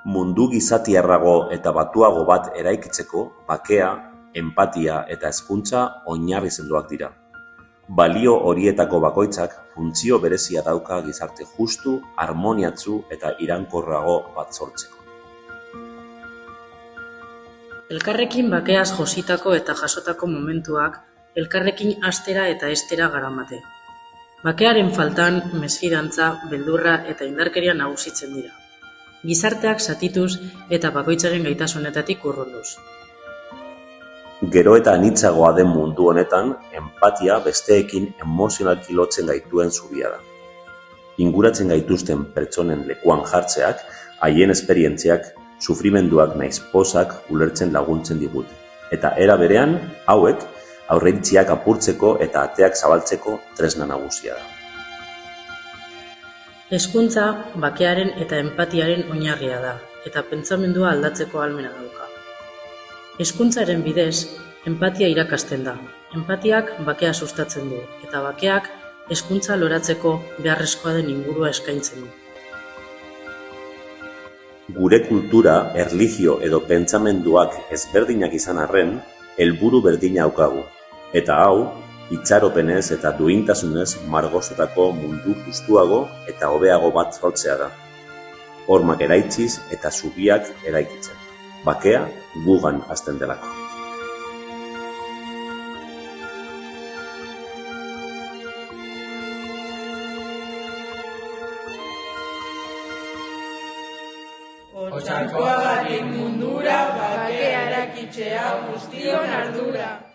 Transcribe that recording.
Mundu gizatiarrago eta batuago bat eraikitzeko bakea, enpatia eta hezkuntza oinarri sendoak dira. Balio horietako bakoitzak funtzio berezia dauka gizarte justu, harmoniatsu eta iraunkorrago bat sortzeko. Elkarrekin bakeaz jositako eta jasotako momentuak elkarrekin hastera eta hestera garamate. Bakearen faltan mesfidantza, beldurra eta indarkeria nagusitzen dira. Gizarteak zatituz eta bakoitzaren gaitasunetatik urrunduz. Gero eta anitzagoa den mundu honetan, enpatia besteekin emozionalki lotzen gaituen zubia da. Inguratzen gaituzten pertsonen lekuan jartzeak, haien esperientziak, sufrimenduak nahiz pozak ulertzen laguntzen digute. Eta era berean, hauek, aurreritziak apurtzeko eta ateak zabaltzeko tresna nagusia da. Hezkuntza bakearen eta enpatiaren oinarria da, eta pentsamendua aldatzeko ahalmena dauka. Hezkuntzaren bidez, enpatia irakasten da. Enpatiak bakea sustatzen du, eta bakeak hezkuntza loratzeko beharrezkoa den ingurua eskaintzen du. Gure kultura, erlijio edo pentsamenduak ezberdinak izan arren, helburu berdina daukagu. Eta hau, itxaropenez eta duintasunez margozatako mundu justuago eta hobeago bat sortzea da. Hormak eraitziz eta zubiak eraikitzen. Bakea gugan hasten delako. Otxarkoagatik mundura bakea erakitzea guztion ardura.